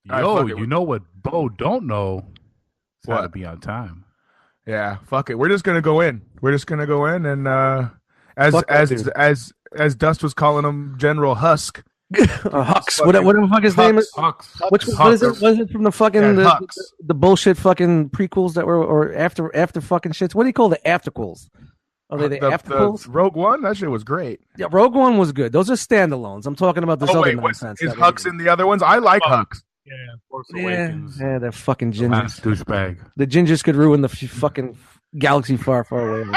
Yo, you know what Bo don't know? It's how to What? be on time. Yeah, fuck it. We're just gonna go in. And as Fuck that dude. as Dust was calling him General Husk. Hux. What the fuck his name is? Hux. Which Hux. what is it? Was it from the fucking Yeah, Hux. the bullshit fucking prequels that were or after fucking shits? What do you call the afterquels? Are they the afterquels? Rogue One? That shit was great. Yeah, Rogue One was good. Those are standalones. I'm talking about this Oh other wait, nonsense. is Hux in the other ones? I like Hux. Yeah, Force Yeah, Awakens. yeah, they're fucking Last gingers. douchebag. The gingers could ruin the fucking galaxy far, far away.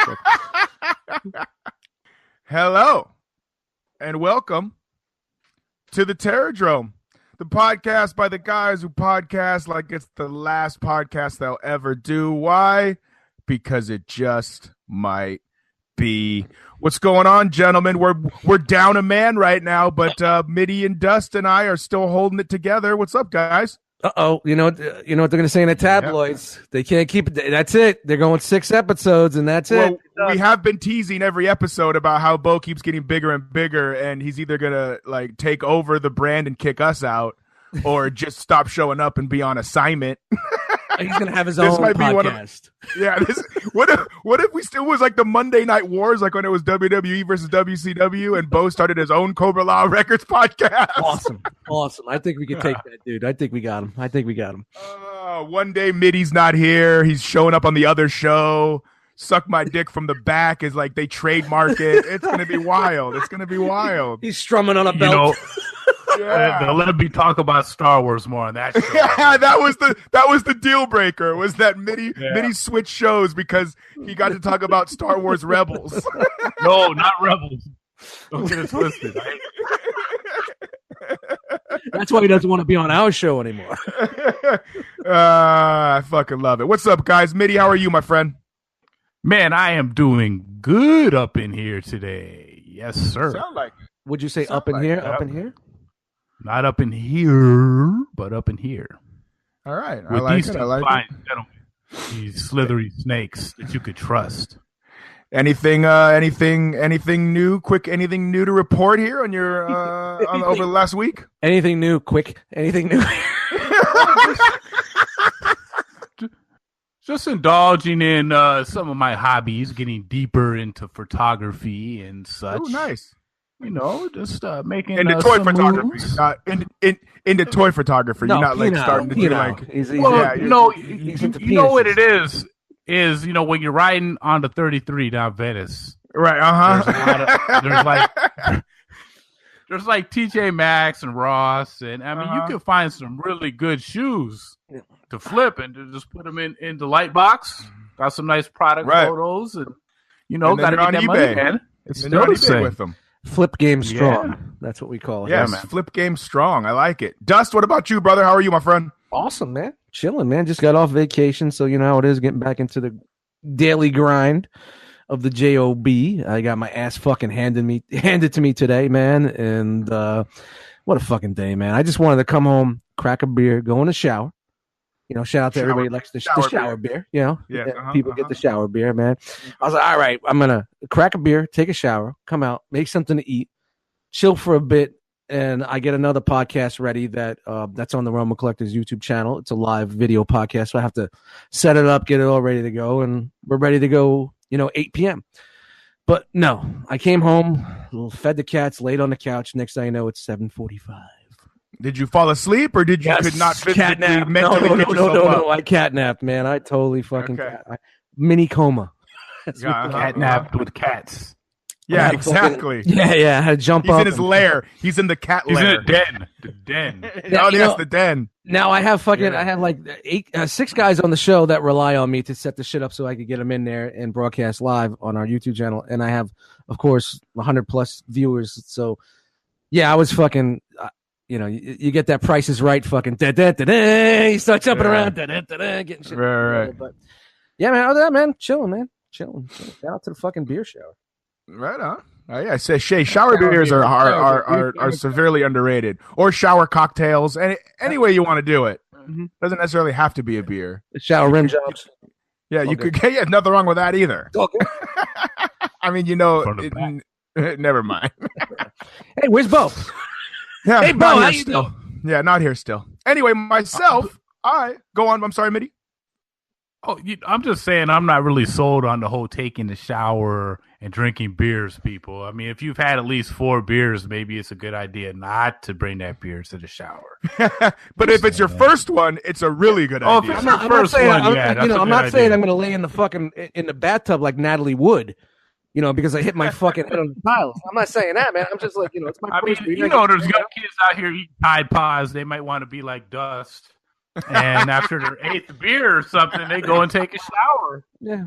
Hello, and welcome to the Drome, the podcast by the guys who podcast like it's the last podcast they'll ever do. Why? Because it just might be. What's going on, gentlemen? We're down a man right now, but Mitty and Dust and I are still holding it together. What's up, guys? You know what they're gonna say in the tabloids? They can't keep it. That's it. They're going 6 episodes, and that's it. We have been teasing every episode about how Bo keeps getting bigger and bigger, and he's either gonna like take over the brand and kick us out, or just stop showing up and be on assignment. He's gonna have his own podcast. What if we still was like the Monday Night Wars, like when it was WWE versus WCW, and Bo started his own Cobra-LA Records podcast? Awesome. I think we could take that dude. I think we got him. One day Mitty's not here. He's showing up on the other show. Suck my dick from the back is like they trademark it. It's gonna be wild. He's strumming on a belt. They'll let me talk about Star Wars more on that show. Yeah, that was the deal breaker. Was that Mitty switched shows because he got to talk about Star Wars Rebels? No, not Rebels. Don't get it twisted. That's why he doesn't want to be on our show anymore. I fucking love it. What's up, guys? Mitty, how are you, my friend? Man, I am doing good up in here today. Yes, sir. Sound like it. Would you say up in here? Up in here? Not up in here, but up in here. All right. With I these like fine it. gentlemen, these slithery snakes that you could trust. Anything new? Quick, anything new to report here on your over the last week? Anything new? Quick. Anything new? Just indulging in some of my hobbies, getting deeper into photography and such. Oh, nice. You know, just making Into toy some photography, moves. not into toy photography. No, You're not like starting to do like. Well, he's into you know what penises. it is when you're riding on the 33 down Venice. Right. There's like TJ Maxx and Ross, and I mean you can find some really good shoes to flip and to just put them in the light box. Got some nice product photos, and got to get that money, man. It's And they're still on the eBay same. with them. Flip game strong. Yeah. That's what we call it. Yes, man. flip game strong. I like it. Dust, what about you, brother? How are you, my friend? Awesome, man. Chilling, man. Just got off vacation, so you know how it is getting back into the daily grind of the job. I got my ass fucking handed to me today, man. And what a fucking day, man. I just wanted to come home, crack a beer, go in the shower. You know, shout out to everybody who likes the shower beer. You know, people get the shower beer, man. I was like, all right, I'm gonna crack a beer, take a shower, come out, make something to eat, chill for a bit, and I get another podcast ready that's on the Roma Collectors YouTube channel. It's a live video podcast, so I have to set it up, get it all ready to go, and we're ready to go. 8 p.m. But no, I came home, fed the cats, laid on the couch. Next thing I know, it's 7:45. Did you fall asleep, or did you could not physically mentally get yourself up? No. I catnapped, man. I totally fucking mini coma. Catnapped with cats. Yeah, exactly. Yeah. I had to jump up. He's in his lair. He's in the cat He's lair. in the den. The den. The den. Now I have I have like 6 guys on the show that rely on me to set the shit up so I could get them in there and broadcast live on our YouTube channel. And I have, of course, 100 plus viewers. So yeah, I was fucking. You get that Price is Right fucking you start jumping around, getting shit. Right. But yeah, man, other than that, man, chilling. Shout out to the fucking beer shower. Right on. I say, Shay, shower beers are severely underrated, or shower cocktails. Any way you want to do it. Doesn't necessarily have to be a beer. The shower rim jobs. Yeah, you could. Yeah, nothing wrong with that either. Okay. I mean, never mind. Hey, where's Bo? Yeah, hey, Bo, not how here you still. doing? Yeah, not here still. Anyway, myself, I go on. I'm sorry, Mitty. Oh, I'm just saying I'm not really sold on the whole taking the shower and drinking beers, people. I mean, if you've had at least 4 beers, maybe it's a good idea not to bring that beer to the shower. But if it's your first one, it's a really good idea. If it's your first one, I'm not saying I'm going to lay in the bathtub like Natalie Wood, because I hit my fucking head on the tiles. I'm not saying that, man. I'm just like, it's my first beer. There's young kids out here eating Tide Pods. They might want to be like Dust. And after their 8th beer or something, they go and take a shower. Yeah,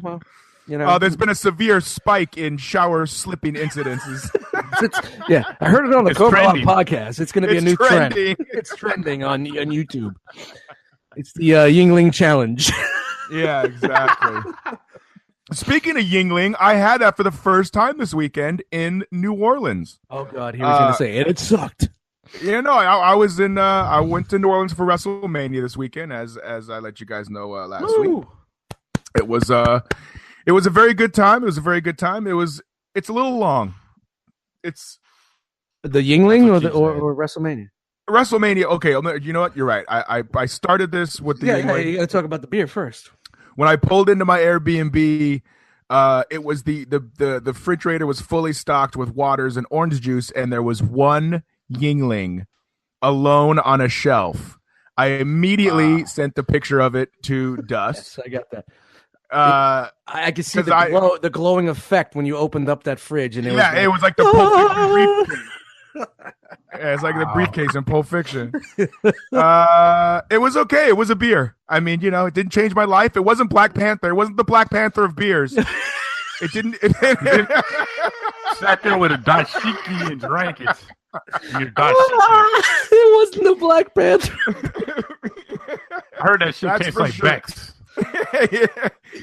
well, there's been a severe spike in shower slipping incidences. I heard it on the Cobra-LA podcast. It's going to be a new trend. It's trending on YouTube. It's the Yingling Challenge. Yeah, exactly. Speaking of Yingling, I had that for the first time this weekend in New Orleans. Oh God, he was going to say it. It sucked. Yeah, no, I was in. I went to New Orleans for WrestleMania this weekend, as I let you guys know last week. It was a very good time. It's a little long. It's the Yingling or WrestleMania. WrestleMania. Okay, you know what? You're right. I started this with the Yingling. You got to talk about the beer first. When I pulled into my Airbnb, it was the refrigerator was fully stocked with waters and orange juice, and there was one Yingling alone on a shelf. I immediately sent the picture of it to Dust. Yes, I got that. I could see the glowing effect when you opened up that fridge, and it was like the Pulp Fiction briefcase. Yeah, it's like the briefcase in Pulp Fiction. It was okay. It was a beer. I mean, it didn't change my life. It wasn't Black Panther. It wasn't the Black Panther of beers. It didn't. Sat there with a dashiki and drank it. It wasn't the Black Panther. I heard that shit tastes like Bex.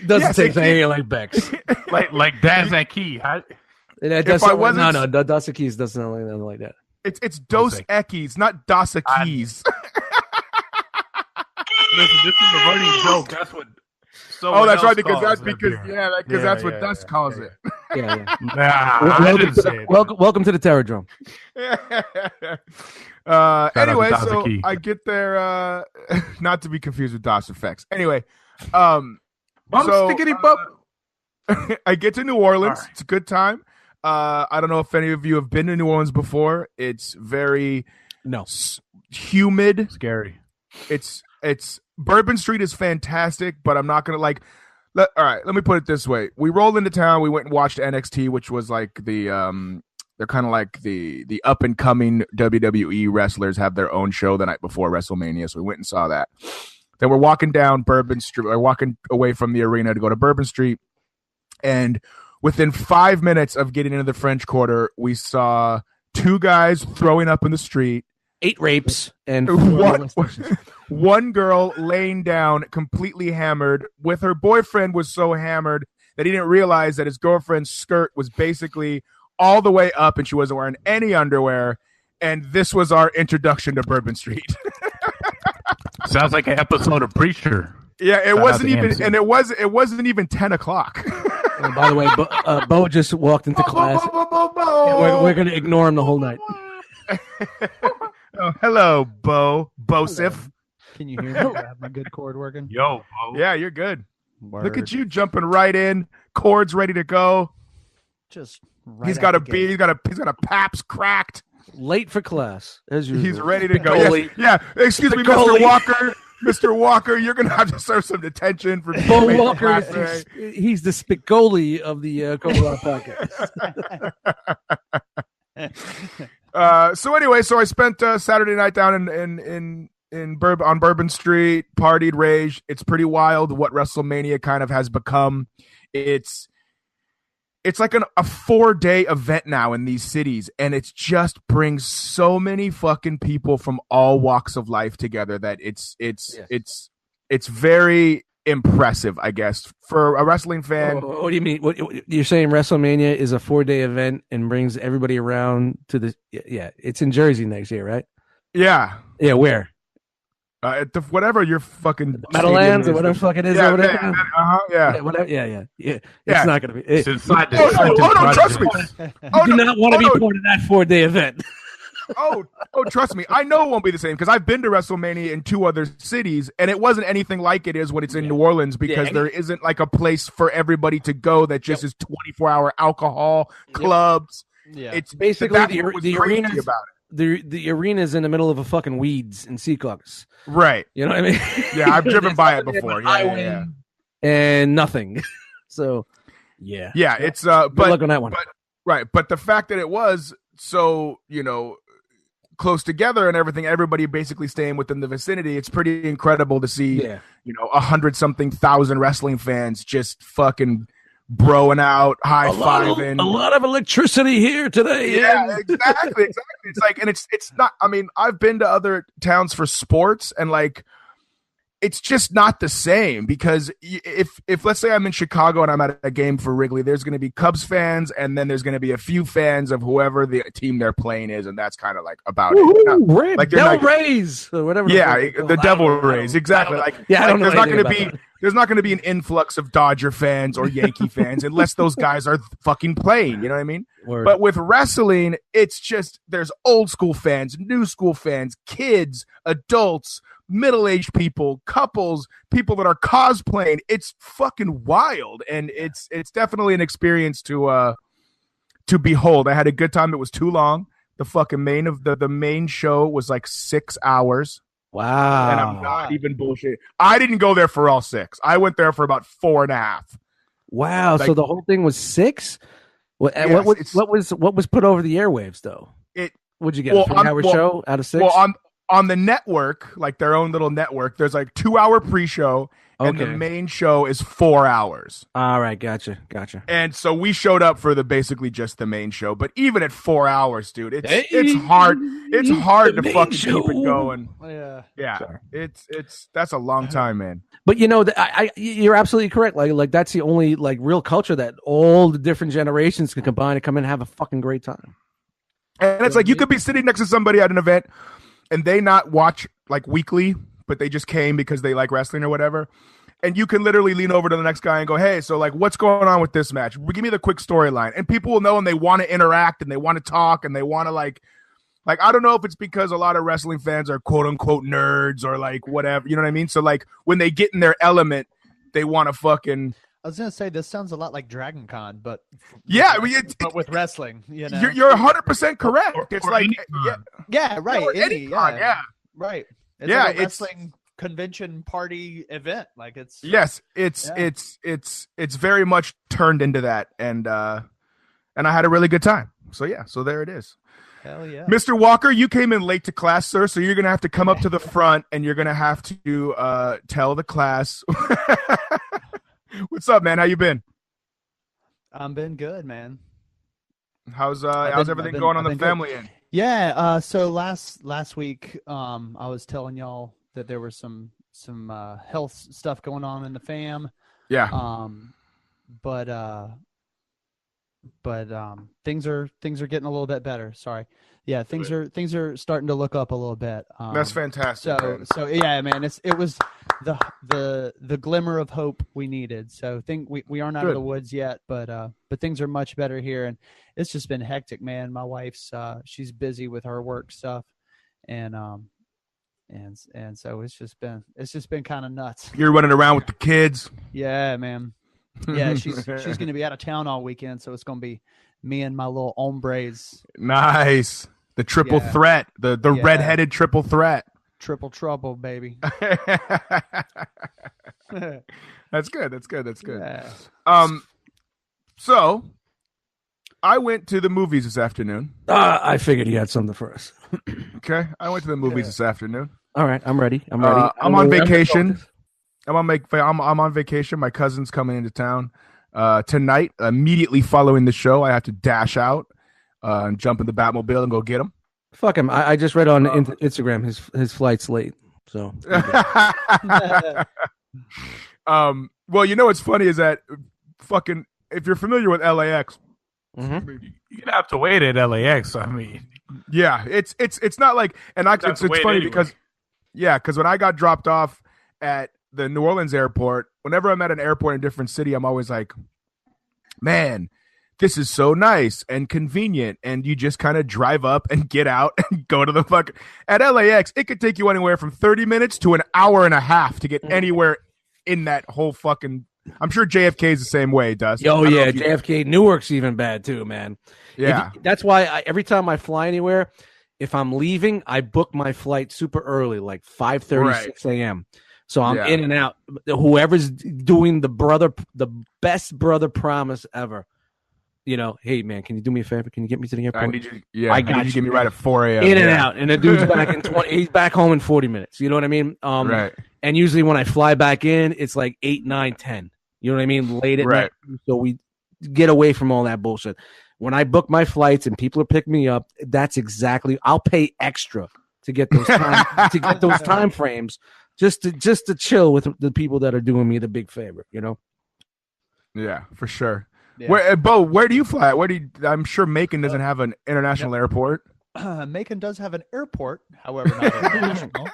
Doesn't taste anything like Bex. like Dazaki. No, Dos Equis doesn't sound like nothing like that. It's Dos Equis, not Dos Equis. Listen, this is a running joke. That's what. That's right, because that's what Dust calls it. I didn't say it. Welcome to the Terror Drome. Anyway, so I get there, not to be confused with DOS Effects. Anyway, I get to New Orleans. Right. It's a good time. I don't know if any of you have been to New Orleans before. It's very humid, scary. It's Bourbon Street is fantastic, but I'm not gonna all right, let me put it this way: we rolled into town. We went and watched NXT, which was like they're kind of like the up and coming WWE wrestlers have their own show the night before WrestleMania. So we went and saw that. Then we're walking down Bourbon Street, or walking away from the arena to go to Bourbon Street, and within 5 minutes of getting into the French Quarter, we saw 2 guys throwing up in the street. 8 rapes and one girl laying down completely hammered with her boyfriend was so hammered that he didn't realize that his girlfriend's skirt was basically all the way up and she wasn't wearing any underwear. And this was our introduction to Bourbon Street. Sounds like an episode of Preacher. Yeah, it wasn't even 10 o'clock. And by the way, Bo just walked into class. We're going to ignore him the whole night. Oh, hello, Bosif. Can you hear me? I have my good cord working. Yo, Bo. Yeah, you're good. Word. Look at you jumping right in. Cords ready to go. Just right. He's got a beer. He's got a Paps cracked. Late for class, as usual. He's ready to go. Yes. Yeah. Excuse me, Mr. Walker. Mr. Walker, you're gonna have to serve some detention for Bo Walker. He's the Spicoli of the Cobra-LA podcast. So anyway, I spent Saturday night down on Bourbon Street, partied, raged. It's pretty wild what WrestleMania kind of has become. It's like a 4-day event now in these cities, and it just brings so many fucking people from all walks of life together that it's very impressive, I guess, for a wrestling fan. What do you mean? What you're saying? WrestleMania is a 4-day event and brings everybody around to the? Yeah, it's in Jersey next year, right? Yeah. Where? At whatever your fucking Meadowlands or whatever the fuck it is over there. Yeah. It's not going to be. It's inside the. Oh no, trust me. You do not want to be part of that 4-day event. Oh, trust me. I know it won't be the same because I've been to WrestleMania in 2 other cities, and it wasn't anything like it is when it's in New Orleans because there isn't like a place for everybody to go that just is 24-hour alcohol, clubs. Yeah. It's basically the arena about it. The arena's in the middle of a fucking weeds in Secaucus. Right. You know what I mean? Yeah, I've driven by it before. Yeah. And nothing. So, yeah. Yeah, it's good luck on that one. But the fact that it was so, close together and everything, everybody basically staying within the vicinity, it's pretty incredible to see, 100-something thousand wrestling fans just fucking broing out, high-fiving. A lot of electricity here today. Yeah, exactly. It's like, and it's not, I mean, I've been to other towns for sports and like, it's just not the same because if let's say I'm in Chicago and I'm at a game for Wrigley, there's going to be Cubs fans and then there's going to be a few fans of whoever the team they're playing is, and that's kind of like about it. Like Devil Rays or whatever. Yeah, the Devil Rays, exactly. There's not going to be an influx of Dodger fans or Yankee fans unless those guys are fucking playing. You know what I mean? Word. But with wrestling, it's just there's old school fans, new school fans, kids, adults, middle-aged people, couples, people that are cosplaying. It's fucking wild, and it's definitely an experience to behold. I had a good time. It was too long. The fucking the main show was like 6 hours. Wow. And I'm not even bullshit. I didn't go there for all 6. I went there for about 4.5. Wow. So the whole thing was 6? What was put over the airwaves though? What'd you get? A 3-hour show out of 6? Well, on the network, like their own little network, there's like 2-hour pre-show, and the main show is 4 hours. All right, gotcha. And so we showed up for basically just the main show, but even at 4 hours, dude, it's hard. It's hard to fucking keep it going. Yeah. That's a long time, man. But you're absolutely correct. Like that's the only like real culture that all the different generations can combine and come in and have a fucking great time. And it's like you could be sitting next to somebody at an event and they not watch like weekly, but they just came because they like wrestling or whatever. And you can literally lean over to the next guy and go, hey, so like what's going on with this match? Give me the quick storyline. And people will know and they want to interact and they want to talk and they want to like I don't know if it's because a lot of wrestling fans are quote unquote nerds or like whatever, you know what I mean? So like when they get in their element, they want to fucking. I was gonna say this sounds a lot like Dragon Con, but but with wrestling, You're 100% correct. It's like right, right. It's like a wrestling convention party event. Like it's it's very much turned into that, and I had a really good time. So there it is. Hell yeah, Mr. Walker, you came in late to class, sir. So you're gonna have to come up to the front, and you're gonna have to tell the class. What's up, man? How you been? I've been good, man. How's everything going on the family end? Yeah. So last week, I was telling y'all that there was some health stuff going on in the fam. Yeah. But things are getting a little bit better. Sorry. Yeah, things are starting to look up a little bit. That's fantastic. So yeah, man, it was the glimmer of hope we needed. So we aren't out of the woods yet, but things are much better here, and it's just been hectic, man. My wife's she's busy with her work stuff, and so it's just been kind of nuts. You're running around with the kids. Yeah, man. Yeah, she's gonna be out of town all weekend, so it's gonna be me and my little hombres. Nice. The triple threat, the redheaded triple threat. Triple trouble, baby. That's good. Yeah. So I went to the movies this afternoon. I figured you had something for us. Okay, I went to the movies this afternoon. All right, I'm ready. I'm on vacation. I'm on vacation. My cousin's coming into town tonight. Immediately following the show, I have to dash out and jump in the Batmobile and go get him. Fuck him. I just read on Instagram his flight's late. So. Well, you know what's funny is that fucking if you're familiar with LAX, you're gonna have to wait at LAX. I mean, yeah, it's not like, and it's funny because when I got dropped off at the New Orleans airport, whenever I'm at an airport in a different city, I'm always like, man, this is so nice and convenient, and you just kind of drive up and get out and go to the fuck. At LAX, it could take you anywhere from 30 minutes to an hour and a half to get anywhere in that whole fucking. I'm sure JFK is the same way, Dust. Oh yeah, JFK. Newark's even bad too, man. Yeah, that's why every time I fly anywhere, if I'm leaving, I book my flight super early, like 5:30, 6 a.m. So I'm in and out. Whoever's doing the best brother promise ever. Hey man, can you do me a favor? Can you get me to the airport? I need you. Yeah, I got you. Get me right at 4 a.m. In and out, and the dude's back in 20. He's back home in 40 minutes. You know what I mean? Right. And usually when I fly back in, it's like 8, 9, 10. You know what I mean? Late at night. So we get away from all that bullshit. When I book my flights and people are picking me up, that's exactly. I'll pay extra to get those time frames, just to chill with the people that are doing me the big favor. Yeah, for sure. Yeah. Where do you fly? I'm sure Macon doesn't have an international airport. Macon does have an airport, however, not international.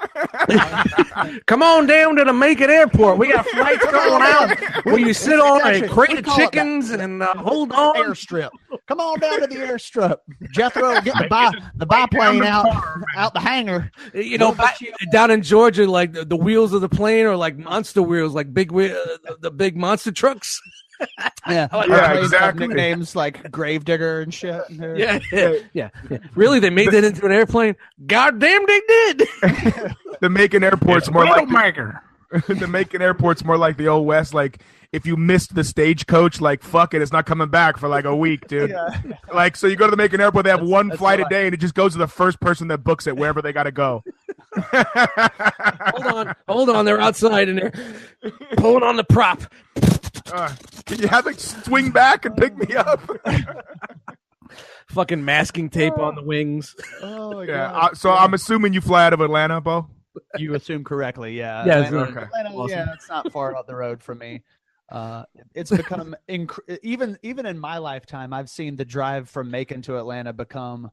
Come on down to the Macon airport. We got flights going out where you sit on a crate of chickens and hold on. Airstrip. Come on down to the airstrip. Jethro, get the biplane out the hangar. Down in Georgia, like the wheels of the plane are like monster wheels, like the big monster trucks. Yeah, exactly. Nicknames like Gravedigger and shit. Yeah. Really, they made that into an airplane? Goddamn, they did. The Macon airport's more like maker. The Macon airport's more like the old West. Like if you missed the stagecoach, like fuck it, it's not coming back for like a week, dude. Yeah. Like so, you go to the Macon airport, they have one flight a day, and it just goes to the first person that books it wherever they got to go. Hold on, they're outside and they're pulling on the prop. Can you have it swing back and pick me up? Fucking masking tape on the wings. Oh my God. So I'm assuming you fly out of Atlanta, Bo? You assume correctly, yeah. Yeah, Atlanta, awesome. Yeah, it's not far up the road from me. It's become even in my lifetime, I've seen the drive from Macon to Atlanta become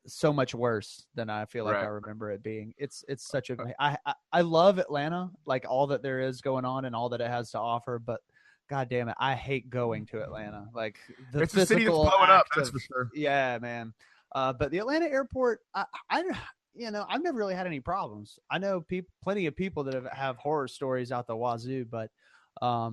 so much worse than I feel like I remember it being. It's such a I love Atlanta, like all that there is going on and all that it has to offer, but God damn it, I hate going to Atlanta. Like it's a city that's blowing up, that's for sure. Yeah, man. But the Atlanta airport, I've never really had any problems. I know plenty of people that have horror stories out the wazoo, but I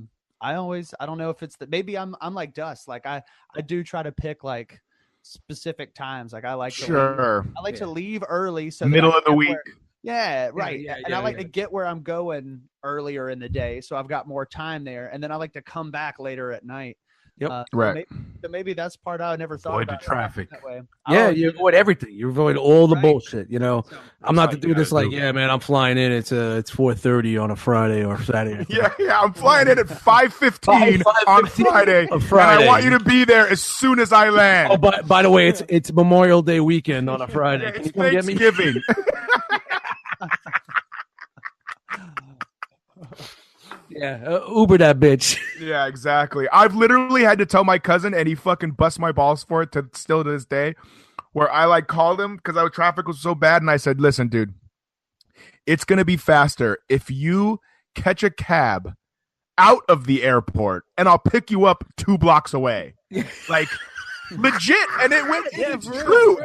don't know if it's maybe I'm like Dust. Like I do try to pick like specific times. Like I like to leave early, so middle of the week. Yeah, right. And I like to get where I'm going earlier in the day, so I've got more time there, and then I like to come back later at night. Yep. Right. So maybe that's part I never thought avoid about. The traffic. That way. Yeah, you avoid everything. You avoid all the bullshit. So I'm not to do this like, yeah, man, I'm flying in. It's 4:30 on a Friday or Saturday. Yeah, I'm flying in at 5:15 on Friday. And I want you to be there as soon as I land. Oh, by the way, it's Memorial Day weekend on a Friday. It's Thanksgiving. Yeah, Uber that bitch. Yeah, exactly. I've literally had to tell my cousin, and he fucking busts my balls for it still to this day, where I like called him because our traffic was so bad, and I said, listen, dude, it's going to be faster if you catch a cab out of the airport, and I'll pick you up 2 blocks away. Like, legit. And it went, it's true.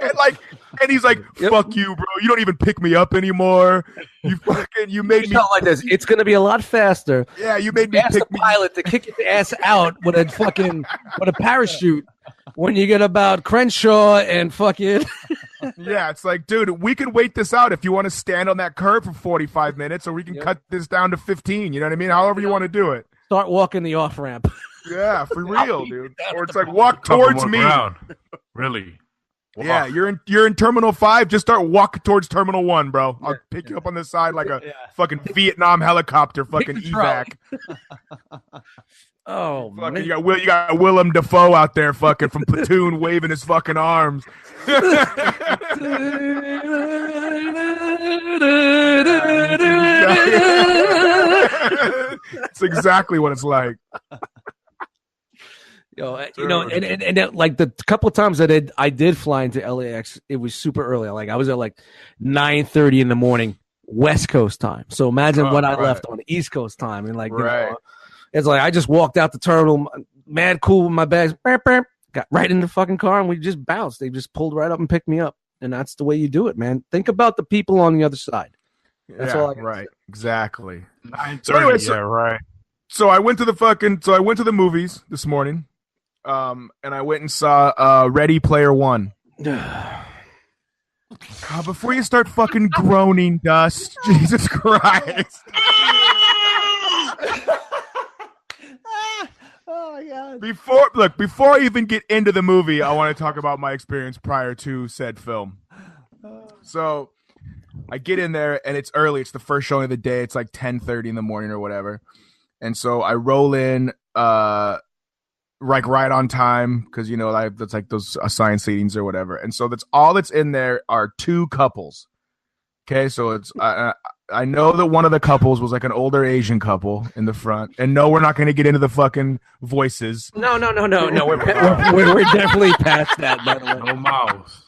And he's like, fuck you, bro. You don't even pick me up anymore. You made me. Like this. It's going to be a lot faster. Yeah, you made me ask the pilot to kick your ass out with a parachute when you get about Crenshaw and fucking. Yeah, it's like, dude, we can wait this out if you want to stand on that curb for 45 minutes, or we can cut this down to 15. You know what I mean? However you want to do it. Start walking the off ramp. Yeah, for real, dude. Or it's like walk towards me. Really? Walk. Yeah, you're in Terminal 5. Just start walking towards Terminal 1, bro. I'll pick you up on the side like a fucking Vietnam helicopter, fucking evac. Oh man, you got Willem Dafoe out there, fucking from Platoon, waving his fucking arms. That's exactly what it's like. And like the couple of times that I did fly into LAX, it was super early. Like I was at like 9:30 in the morning, West Coast time. So imagine when I left on the East Coast time, and like, it's like I just walked out the terminal, mad cool with my bags, got right in the fucking car, and we just bounced. They just pulled right up and picked me up. And that's the way you do it, man. Think about the people on the other side. That's all I got. Right. Exactly. So anyway, right. So I went to the movies this morning. And I went and saw Ready Player One. Before you start fucking groaning, Dust, Jesus Christ. Oh my God. Before I even get into the movie, I want to talk about my experience prior to said film. So I get in there and it's early. It's the first showing of the day. It's like 10:30 in the morning or whatever. And so I roll in like right on time because that's like those assigned seatings or whatever. And so that's all that's in there are two couples. Okay, so it's I know that one of the couples was like an older Asian couple in the front, and no, we're not going to get into the fucking voices. No. We're definitely past that. By the way. No mouse.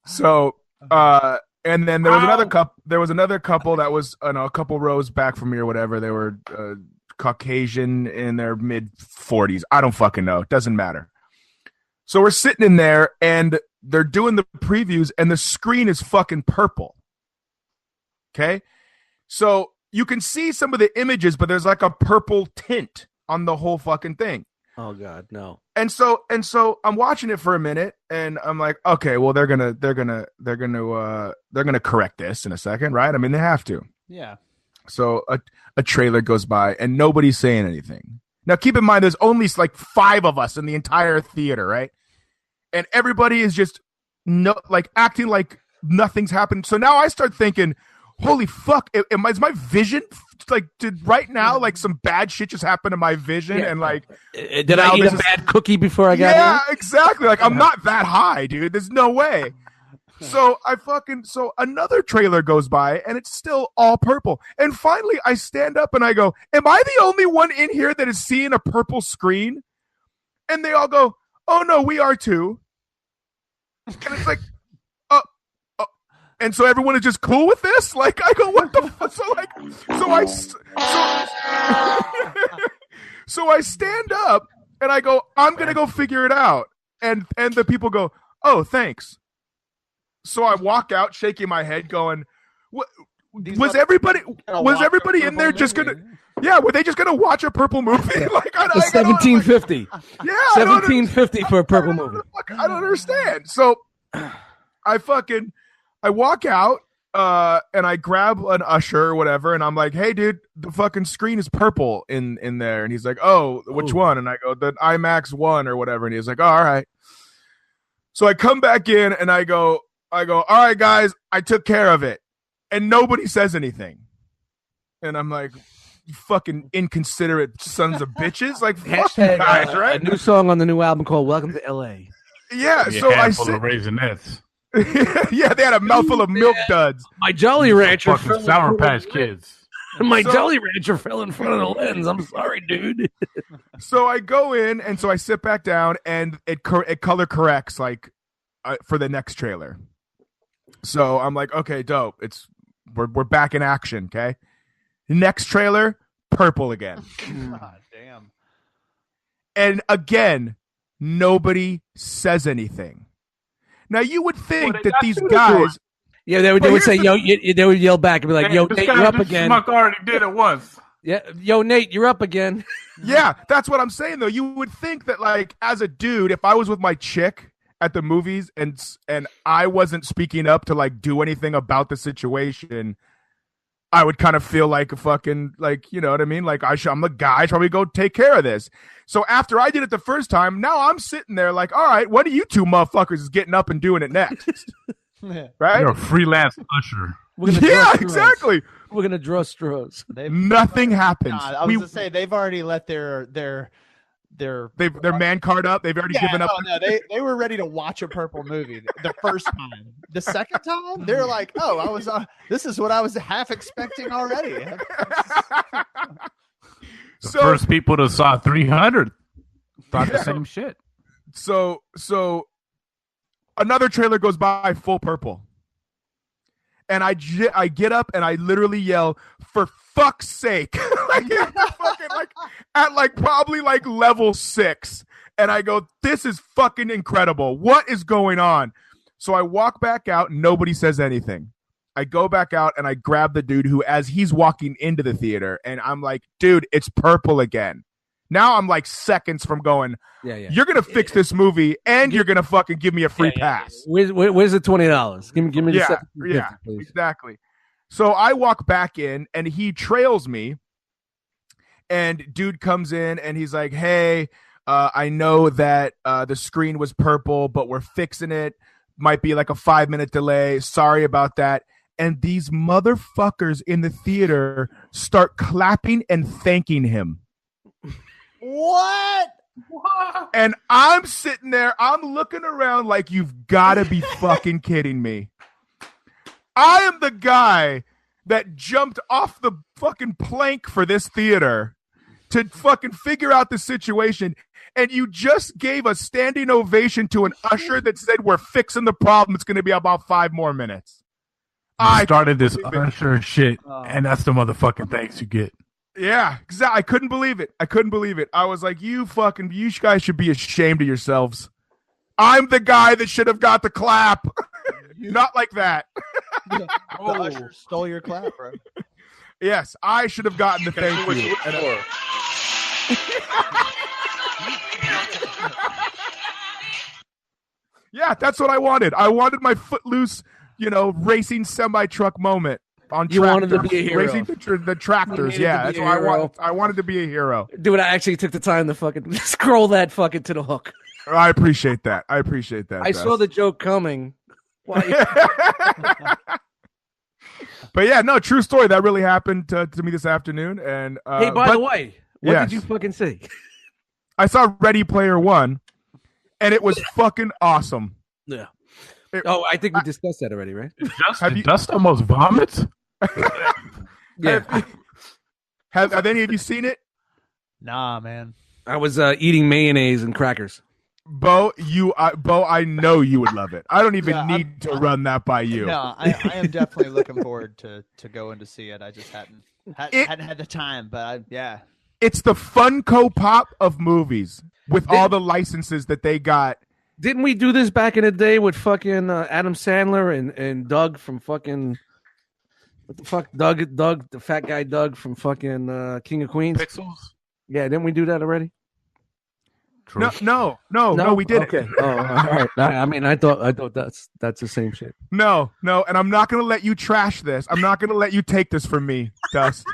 So, and then there was another couple. There was another couple that was a couple rows back from me or whatever. They were Caucasian in their mid-40s. I don't fucking know. It doesn't matter. So we're sitting in there, and they're doing the previews, and the screen is fucking purple. Okay? So you can see some of the images, but there's like a purple tint on the whole fucking thing. Oh God, no. And so I'm watching it for a minute, and I'm like, okay, well they're gonna correct this in a second, right? I mean, they have to. Yeah. So a trailer goes by, and nobody's saying anything. Now, keep in mind, there's only like 5 of us in the entire theater, right? And everybody is just acting like nothing's happened. So now I start thinking, holy fuck, is my vision did right now like some bad shit just happen to my vision? Yeah. And like, did I eat a bad cookie before I got here? Yeah, exactly. Like, I'm not that high, dude. There's no way. So another trailer goes by and it's still all purple. And finally I stand up and I go, am I the only one in here that is seeing a purple screen? And they all go, oh no, we are too. And it's like, and so everyone is just cool with this? Like, I go, what the fuck? So I stand up and I go, I'm going to go figure it out. And the people go, oh, thanks. So I walk out shaking my head going, what, was everybody in there just going to, yeah, were they just going to watch a purple movie? Like, 1750. Yeah. 1750 for a purple movie. I don't understand. So I walk out and I grab an usher or whatever, and I'm like, hey, dude, the fucking screen is purple in there. And he's like, oh, which one? And I go, the IMAX 1 or whatever. And he's like, oh, all right. So I come back in and I go, all right, guys, I took care of it. And nobody says anything. And I'm like, you fucking inconsiderate sons of bitches. Like, fuck you guys, right? A new song on the new album called Welcome to L.A. Yeah, so I said, of Raisinets. Yeah, they had a mouthful of milk duds. My Jolly Rancher fucking Sour Patch Kids. My Jolly Rancher fell in front of the lens. I'm sorry, dude. So I go in, and so I sit back down, and it color corrects like for the next trailer. So I'm like, okay, dope. We're back in action. Okay, next trailer, purple again. God damn. And again, nobody says anything. Now you would think that these guys, they would say, "Yo," they would yell back and be like, "Yo, Nate, you're up again." Schmuck already did it once. Yeah, yo, Nate, you're up again. Yeah, that's what I'm saying though. You would think that, like, as a dude, if I was with my chick at the movies and I wasn't speaking up to like do anything about the situation, I would kind of feel like a fucking, like, you know what I mean? Like, I'm the guy, I should probably go take care of this. So after I did it the first time, now I'm sitting there like, all right, what are you two motherfuckers is getting up and doing it next? Right? You're a freelance usher. Yeah, exactly. We're going to draw straws. Nothing happens. Nah, I was going to say, they've already let their man card up. They've already given up. No, they were ready to watch a purple movie the first time. The second time, they're like, "Oh, this is what I was half expecting already." The first people that saw 300 thought the same shit. So another trailer goes by full purple, and I get up and I literally yell, "For fuck's sake!" Like, fucking, like, at like probably like level 6, And I go, this is fucking incredible. What is going on? So I walk back out. Nobody says anything. I go back out and I grab the dude who, as he's walking into the theater, and I'm like, dude, it's purple again. Now I'm like seconds from going, you're going to fix this movie and you're going to fucking give me a free pass. Where's the $20? Give me the $750, please. Exactly. So I walk back in and he trails me, and dude comes in and he's like, hey, I know that the screen was purple, but we're fixing it. Might be like a 5-minute delay. Sorry about that. And these motherfuckers in the theater start clapping and thanking him. What? And I'm sitting there, I'm looking around like, you've got to be fucking kidding me. I am the guy that jumped off the fucking plank for this theater to fucking figure out the situation. And you just gave a standing ovation to an usher that said, we're fixing the problem. It's going to be about 5 more minutes. I started this usher shit, and that's the motherfucking thanks you get. Yeah, exactly. I couldn't believe it. I was like, you guys should be ashamed of yourselves. I'm the guy that should have got the clap. Not like that. The usher stole your clap, bro. Yes, I should have gotten the thank you. Yeah, that's what I wanted. I wanted my footloose, racing semi-truck moment. You wanted to be a hero. Racing the tractors, yeah. That's what I wanted. I wanted to be a hero. Dude, I actually took the time to fucking scroll that fucking to the hook. I appreciate that. I saw the joke coming. But yeah, no, true story. That really happened to me this afternoon. And hey, by the way, what did you fucking see? I saw Ready Player One, and it was fucking awesome. Yeah. I think we discussed that already, right? Did Dust almost vomit? Yeah. Have any of you seen it? Nah, man. I was eating mayonnaise and crackers. Bo, I know you would love it. I don't even need to run that by you. No, I am definitely looking forward to going to see it. I just hadn't had the time, but it's the Funko Pop of movies with all the licenses that they got. Didn't we do this back in the day with fucking Adam Sandler and Doug from fucking what the fuck? Doug, the fat guy Doug from fucking King of Queens. Pixels? Yeah, didn't we do that already? True. No, we didn't. Okay. Oh, all right. I mean, I thought that's the same shit. No, and I'm not gonna let you trash this. I'm not gonna let you take this from me, Dust.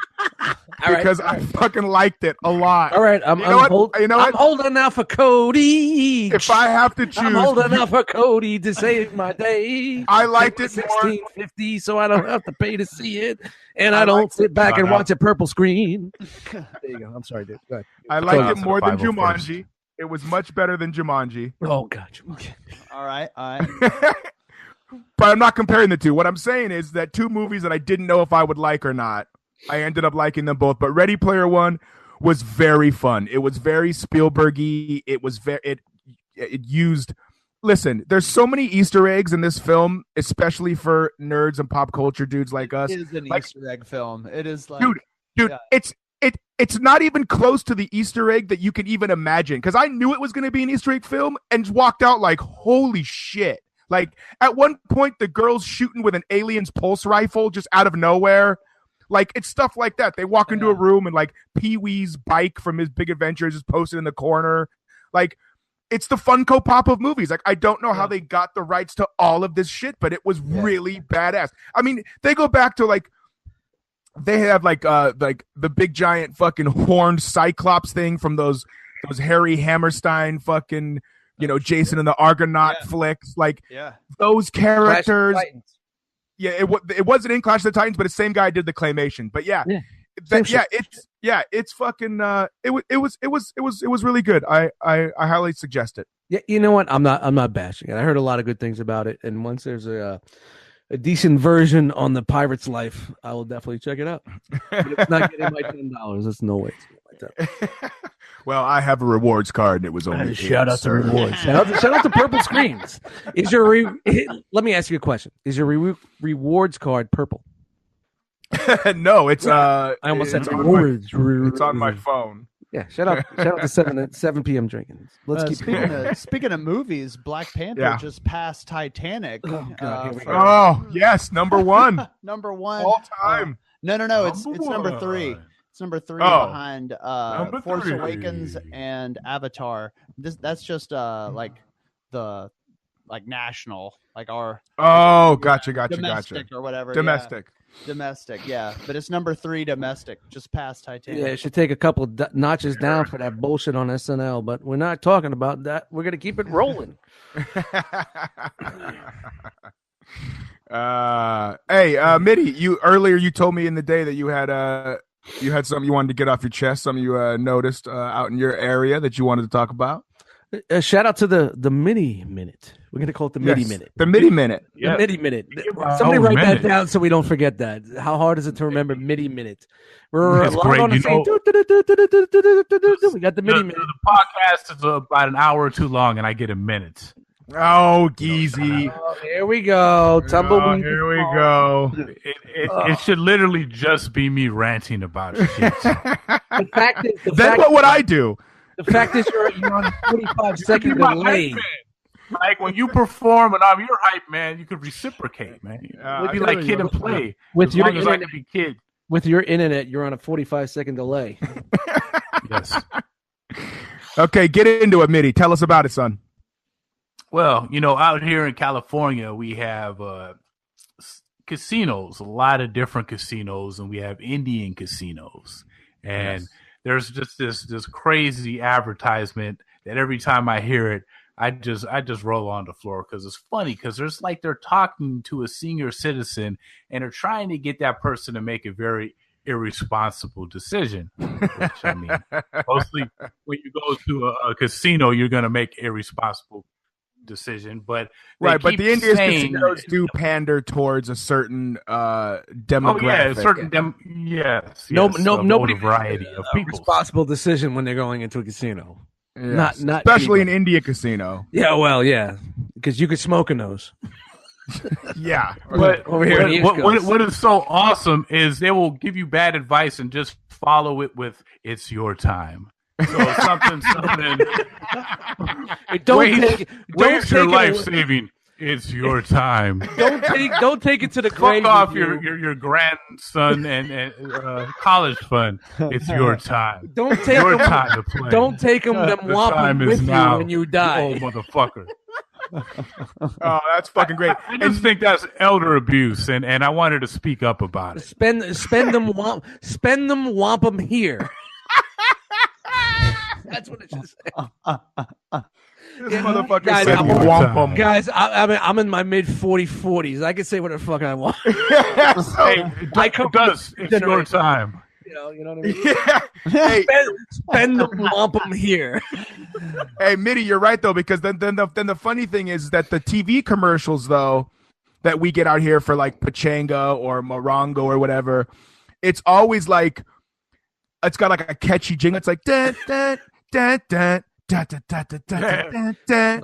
Because I fucking liked it a lot. All right, I'm holding out for Cody. If I have to choose, I'm holding out for Cody to save my day. I liked it $16.50, so I don't have to pay to see it, and I don't sit back and watch a purple screen. There you go. I'm sorry, dude. Go ahead. I liked it more than Jumanji. It was much better than Jumanji. Oh, God, Jumanji. All right. But I'm not comparing the two. What I'm saying is that two movies that I didn't know if I would like or not, I ended up liking them both. But Ready Player One was very fun. It was very Spielberg-y. It was it used. Listen, there's so many Easter eggs in this film, especially for nerds and pop culture dudes like us. It is an Easter egg film. It is like, dude, yeah. It's not even close to the Easter egg that you can even imagine. Because I knew it was going to be an Easter egg film and walked out like, holy shit. Like, at one point, the girl's shooting with an alien's pulse rifle just out of nowhere. Like, it's stuff like that. They walk into a room and, like, Pee-wee's bike from his Big Adventures is posted in the corner. Like, it's the Funko Pop of movies. Like, I don't know how they got the rights to all of this shit, but it was really badass. I mean, they go back to, like, they have like the big giant fucking horned Cyclops thing from those Harry Hammerstein fucking, Jason and the Argonaut flicks. Like those characters. Yeah, it wasn't in Clash of the Titans, but the same guy did the claymation. But it's fucking it was really good. I highly suggest it. Yeah, you know what? I'm not bashing it. I heard a lot of good things about it, and once there's a decent version on the Pirate's Life, I will definitely check it out. But it's not getting my $10. There's no way it's getting my $10. Well, I have a rewards card, and it was only shout out to rewards. Shout out to purple screens. Is your let me ask you a question. Is your rewards card purple? No, it's I almost said rewards. It's on my phone. Yeah, shout out to 7 p.m. drinking. Let's keep speaking of movies, Black Panther just passed Titanic. Oh God! Yes, number one. Number one all time. No, it's number 3. It's number 3 behind Force Awakens and Avatar. That's just like the national, like our gotcha domestic or whatever. Domestic, yeah. But it's number 3 domestic, just past Titanic. Yeah, it should take a couple notches down for that bullshit on SNL, but we're not talking about that. We're going to keep it rolling. Hey, Mitty, earlier you told me in the day that you had something you wanted to get off your chest, something you noticed out in your area that you wanted to talk about. Shout out to the Midi Minute. We're going to call it the Midi Minute. The Midi Minute. The Midi Minute. Somebody write that down so we don't forget that. How hard is it to remember Midi Minute? That's great. We got the Midi Minute. The podcast is about an hour or too long, and I get a minute. Oh, geezy. Here we go. Tumbleweed. Here we go. It should literally just be me ranting about shit. The fact is, what would I do? The fact is, you're on 45-second delay. Like when you perform and I'm your hype man, you could reciprocate, man. It'd be like Kid and Play. With your internet, I can be Kid. With your internet, you're on a 45-second delay. Yes. Okay, get into it, Mitty. Tell us about it, son. Well, out here in California, we have casinos, a lot of different casinos, and we have Indian casinos. And there's just this crazy advertisement that every time I hear it, I just roll on the floor because it's funny because they're talking to a senior citizen and they're trying to get that person to make a very irresponsible decision. Which, I mean, mostly when you go to a casino, you're going to make irresponsible decision, but but the Indian casinos do pander towards a certain demographic. Nobody variety of people. Responsible decision when they're going into a casino. Yes. Not especially anybody. an India casino. Yeah, well, yeah, because you could smoke in those. Yeah, but over here, what is so awesome is they will give you bad advice and just follow it with "It's your time." So something. Waste your life saving. It's your time. Don't take it to the grave. Fuck off your grandson and college fund. It's your time. Don't take your time to play. Don't take them wampum with you when you die. Old motherfucker. Oh, that's fucking great. I just think that's elder abuse, and I wanted to speak up about it. Spend them wampum here. That's what it should say. This motherfucker said wampum. Guys, I'm in my mid 40s. I can say what the fuck I want. It's your time. You know what I mean? Yeah. Hey, spend the wampum here. Hey, Mitty, you're right though, because then the funny thing is that the TV commercials though that we get out here for like Pachanga or Morongo or whatever, it's always like it's got like a catchy jingle. It's like da da da da. Da, da, da, da, da, da, da,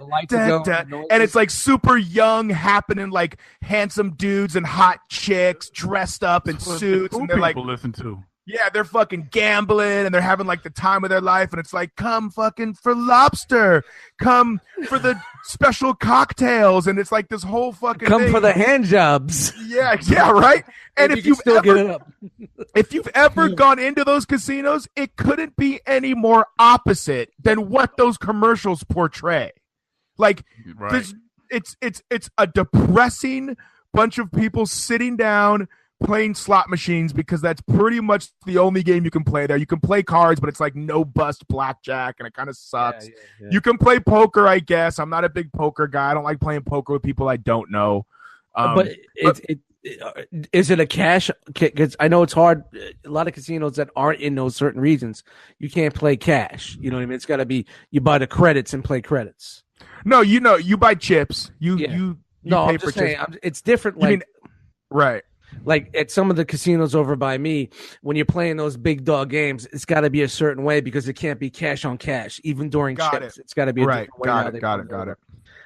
da. And it's like super young, happening like handsome dudes and hot chicks dressed up in suits, and they're like, listen to. Yeah, they're fucking gambling and they're having like the time of their life, and it's like, come fucking for lobster, come for the special cocktails, and it's like this whole fucking come thing. For the hand jobs. Yeah, right. And if you've ever gone into those casinos, it couldn't be any more opposite than what those commercials portray. Like, it's a depressing bunch of people sitting down playing slot machines, because that's pretty much the only game you can play there. You can play cards, but it's like no bust blackjack, and it kind of sucks. Yeah. You can play poker, I guess. I'm not a big poker guy. I don't like playing poker with people I don't know. Is it a cash? Because I know it's hard. A lot of casinos that aren't in those certain regions, you can't play cash. You know what I mean? It's got to be you buy the credits and play credits. No, you buy chips. You I'm just saying, it's different. Right. Like at some of the casinos over by me, when you're playing those big dog games, it's got to be a certain way because it can't be cash on cash, even during chips. It's got to be a different way. Got it.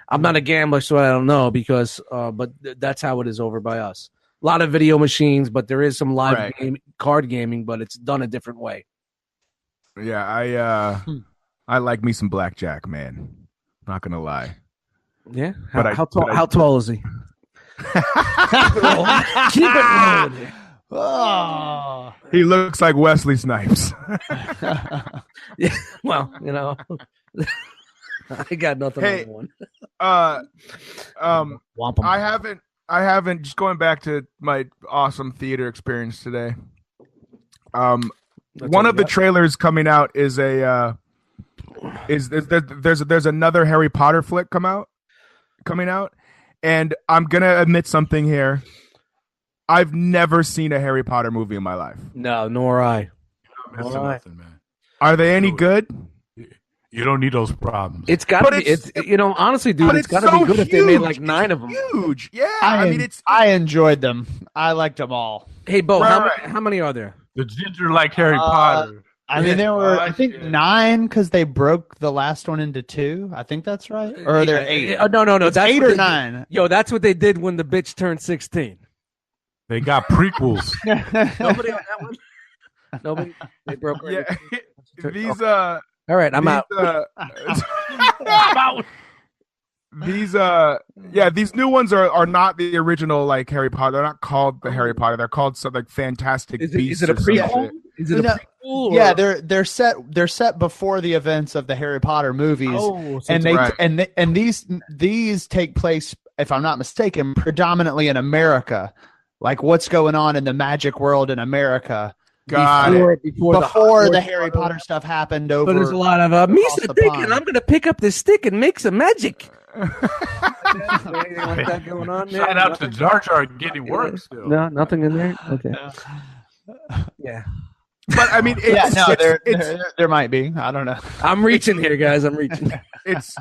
I'm not a gambler, so I don't know because, but that's how it is over by us. A lot of video machines, but there is some live card gaming, but it's done a different way. Yeah, I like me some blackjack, man. Not gonna lie. Yeah. How tall is he? Keep it rolling. Oh. He looks like Wesley Snipes. Yeah, well, I got nothing on that one. I haven't. Just going back to my awesome theater experience today. One of the trailers coming out is there's another Harry Potter flick coming out, and I'm gonna admit something here. I've never seen a Harry Potter movie in my life. No, nor I. Nothing, man. Are they any good? You don't need those problems. It's got to be. It's honestly, dude, it's got to be good if they made like 9 of them. Huge, yeah. I enjoyed them. I liked them all. Hey, Bo, how many are there? The ginger like Harry Potter. I mean, there were, I think, 9 because they broke the last one into 2. I think that's right. Or are there 8? No. That's 8 or 9. Yo, that's what they did when the bitch turned 16. They got prequels. Nobody on that one? Nobody? They broke it. Yeah. These, all right, I'm out. I'm out. These new ones are not the original like Harry Potter. They're not called the Harry Potter. They're called something like Fantastic Beasts. Is it a prequel? Is it a prequel? Yeah, they're set before the events of the Harry Potter movies. Oh, so and these take place, if I'm not mistaken, predominantly in America. Like what's going on in the magic world in America. Before the Harry Potter stuff happened over. But there's a lot of Misa thinking I'm going to pick up this stick and make some magic. Anything like that going on there? Shout out to Jar Jar getting work still. No, nothing in there. Okay. Yeah. But I mean, there might be. I don't know. I'm reaching here, guys. I'm reaching. It's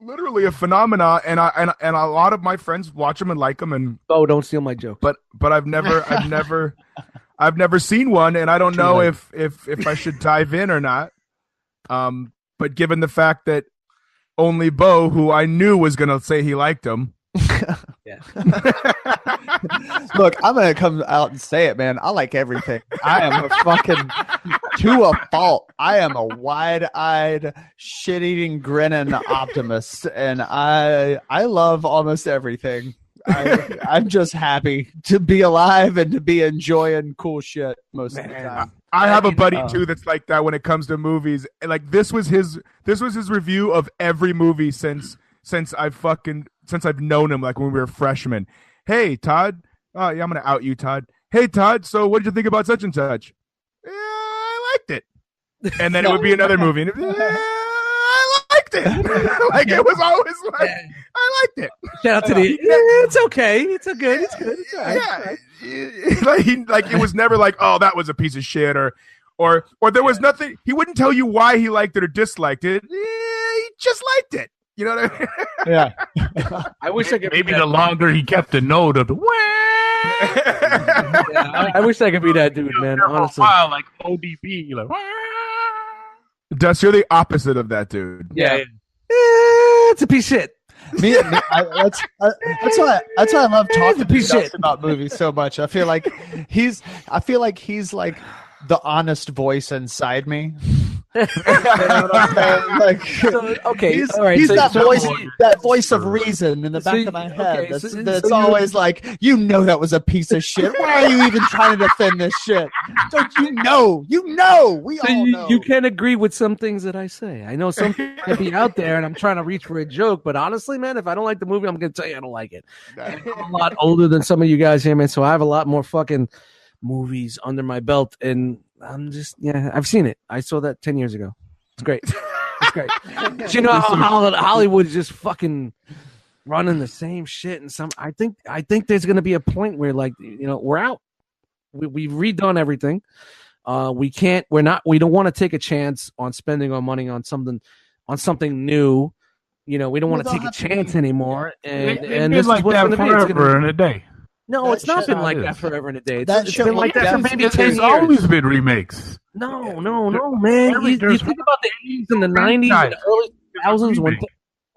literally a phenomenon, and a lot of my friends watch them and like them. And don't steal my joke. But I've never seen one, and I don't know if I should dive in or not. But given the fact that only Bo, who I knew was going to say he liked him. Yeah. Look, I'm going to come out and say it, man. I like everything. I am a fucking, to a fault, I am a wide-eyed, shit-eating, grinning optimist, and I love almost everything. I'm just happy to be alive and to be enjoying cool shit most of the time. I have a buddy too that's like that when it comes to movies. Like this was his review of every movie since I've known him, like when we were freshmen. Hey Todd, I'm gonna out you, Todd. Hey Todd, so what did you think about such and such? Yeah, I liked it. And then it would be another movie. And I liked it. Like it was always like I liked it. Shout out to it's okay. It's good. It's good. It's all right. Yeah. Like it was never like, oh, that was a piece of shit, or there was nothing. He wouldn't tell you why he liked it or disliked it. He just liked it. You know what I mean? Yeah. I wish I could. Maybe the longer he kept a note of the I wish I could be that dude, man. Honestly, like ODB, like. Dust, you're the opposite of that dude. Yeah. It's a piece of shit. That's why I love talking to Dust about movies so much. I feel like he's like the honest voice inside me. You know what I'm saying? Like, okay, he's, all right. He's that voice of reason in the back of my head. That's always like, that was a piece of shit. Why are you even trying to defend this shit? Don't you know? We all know. You can agree with some things that I say. I know some can be out there, and I'm trying to reach for a joke. But honestly, man, if I don't like the movie, I'm going to tell you I don't like it. I'm a lot older than some of you guys here, man. So I have a lot more fucking movies under my belt, and I'm just I've seen it. I saw that 10 years ago. It's great. It's great. But you know how Hollywood is just fucking running the same shit, and I think there's going to be a point where we're out. We've redone everything. We don't want to take a chance on spending our money on something new. We don't want to take a chance anymore. And this is what's going to be. Forever in a day. No, it's not been like that forever and a day. It's been like that for maybe 10 years. There's always been remakes. No, man. You think about the 80s and the 90s and the early 2000s when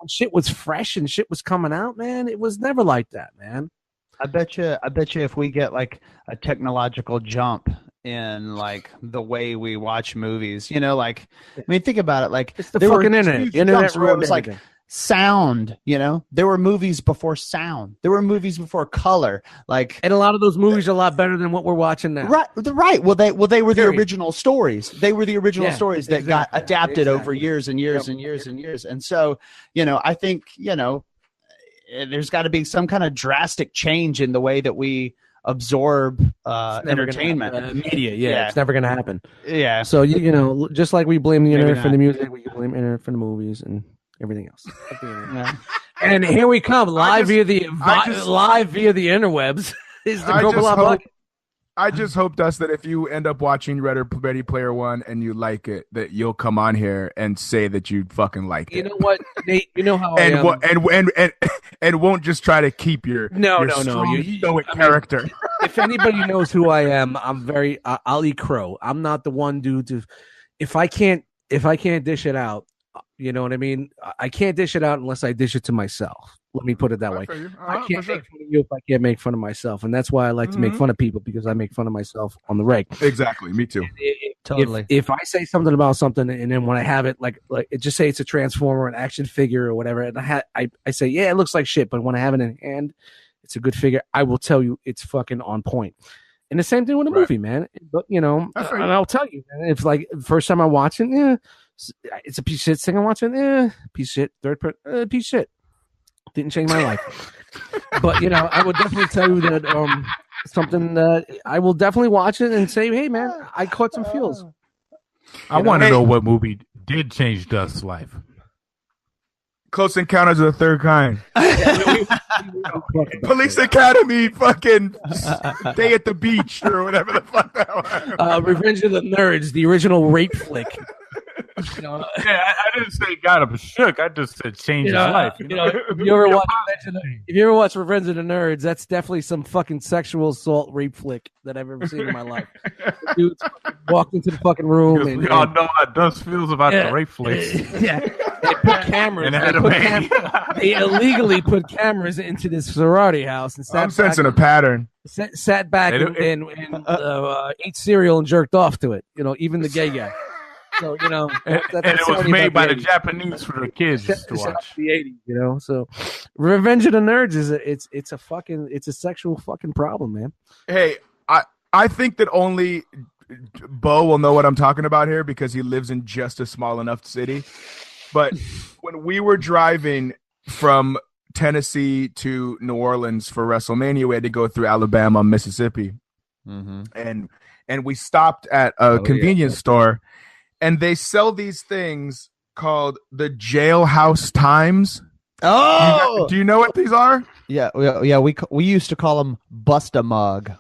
shit was fresh and shit was coming out, man. It was never like that, man. I bet you if we get like a technological jump in like the way we watch movies. You know, like I mean, think about it. Like it's the fucking internet. Internet ruined everything. Like sound, you know, there were movies before sound. There were movies before color. Like, and a lot of those movies are a lot better than what we're watching now. Right. Well, they were the original stories. They were the original stories that got adapted over years and years and years and years. And so, you know, I think, you know, there's got to be some kind of drastic change in the way that we absorb entertainment media. Yeah, it's never going to happen. Yeah. So you know, just like we blame the internet for the music, we blame the internet for the movies and everything else. And here we come live via the interwebs. Is the Cobra-LA bucket. I just hope, Dust, that if you end up watching Ready Player One and you like it, that you'll come on here and say that you fucking liked it. You know what, Nate? You know how I am. And won't just try to keep your stoic character. If anybody knows who I am, I'll eat crow. I'm not the one dude to. If I can't dish it out, you know what I mean? I can't dish it out unless I dish it to myself. Let me put it that way. I can't make fun of you if I can't make fun of myself. And that's why I like to make fun of people, because I make fun of myself on the reg. Exactly. Me too. Totally. If I say something about something and then when I have it, like just say it's a transformer, an action figure or whatever, and I say, yeah, it looks like shit, but when I have it in hand, it's a good figure. I will tell you it's fucking on point. And the same thing with a movie, man. But, you know, and I'll tell you, man, if like first time I watch it, it's a piece of shit. Second watching, piece of shit. Third part, piece of shit. Didn't change my life. But, you know, I would definitely tell you that something that I will definitely watch it and say, hey, man, I caught some feels. I want to know what movie did change Dust's life. Close Encounters of the Third Kind. Police Academy, fucking Day at the Beach, or whatever the fuck that was. Revenge of the Nerds, the original rape flick. You know, I didn't say got him shook. I just said change his life. You know, if you ever watch Revenge of the Nerds, that's definitely some fucking sexual assault rape flick that I've ever seen in my life. Dudes walked into the fucking room. And we all know how Dust feels about the rape flicks. Yeah, they put cameras. They illegally put cameras into this sorority house and I'm sensing a pattern. Sat back and ate cereal and jerked off to it. You know, even the gay guy. So, you know, and it was made by the Japanese for the kids to watch. The 80s, you know. So, Revenge of the Nerds it's a sexual fucking problem, man. Hey, I think that only Bo will know what I'm talking about here because he lives in just a small enough city. But when we were driving from Tennessee to New Orleans for WrestleMania, we had to go through Alabama, Mississippi, and we stopped at a convenience store. And they sell these things called the Jailhouse Times. Oh, do you know what these are? Yeah. We used to call them Bust-A-Mug.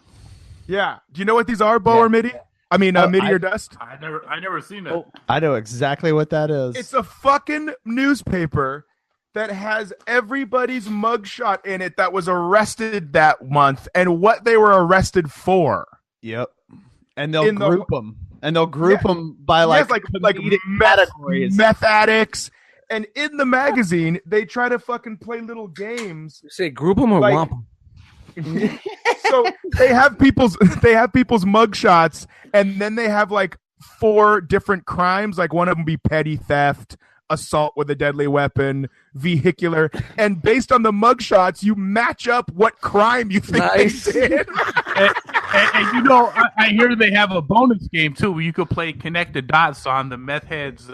Yeah. Do you know what these are, Bo or Mitty? I mean, Mitty or Dust? I never seen it. Oh, I know exactly what that is. It's a fucking newspaper that has everybody's mugshot in it that was arrested that month and what they were arrested for. Yep. And they'll group them. And they'll group them by like categories. Meth addicts. And in the magazine, they try to fucking play little games. You say group them or womp them? So they have people's mugshots, and then they have like 4 different crimes. Like one of them be petty theft, assault with a deadly weapon, vehicular, and based on the mugshots, you match up what crime you think they did. And you know, I hear they have a bonus game too, where you could play connect the dots on the meth heads'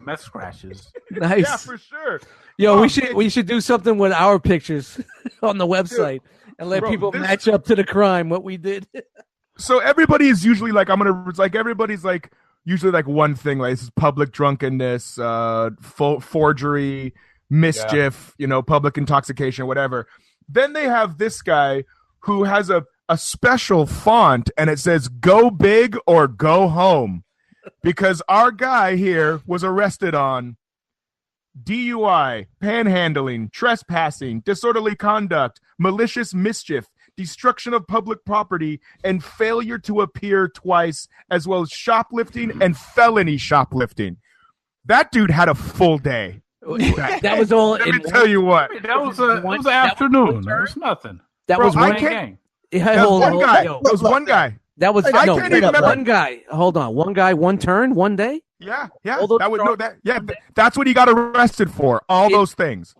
meth scratches. Nice, yeah, for sure. Yo, we should do something with our pictures on the website and let people match up to the crime what we did. So everybody is usually like, everybody's like usually like one thing, like this is public drunkenness, forgery, mischief, you know, public intoxication, whatever. Then they have this guy who has a special font, and it says "Go big or go home," because our guy here was arrested on DUI, panhandling, trespassing, disorderly conduct, malicious mischief, destruction of public property, and failure to appear twice, as well as shoplifting and felony shoplifting. That dude had a full day. That was all. Let me tell you what. That was an afternoon. That was nothing. That was one gang. That was one guy. It was one guy. That was I can't even remember. One guy. Hold on, one guy, one turn, one day. Yeah. That's what he got arrested for. All those things.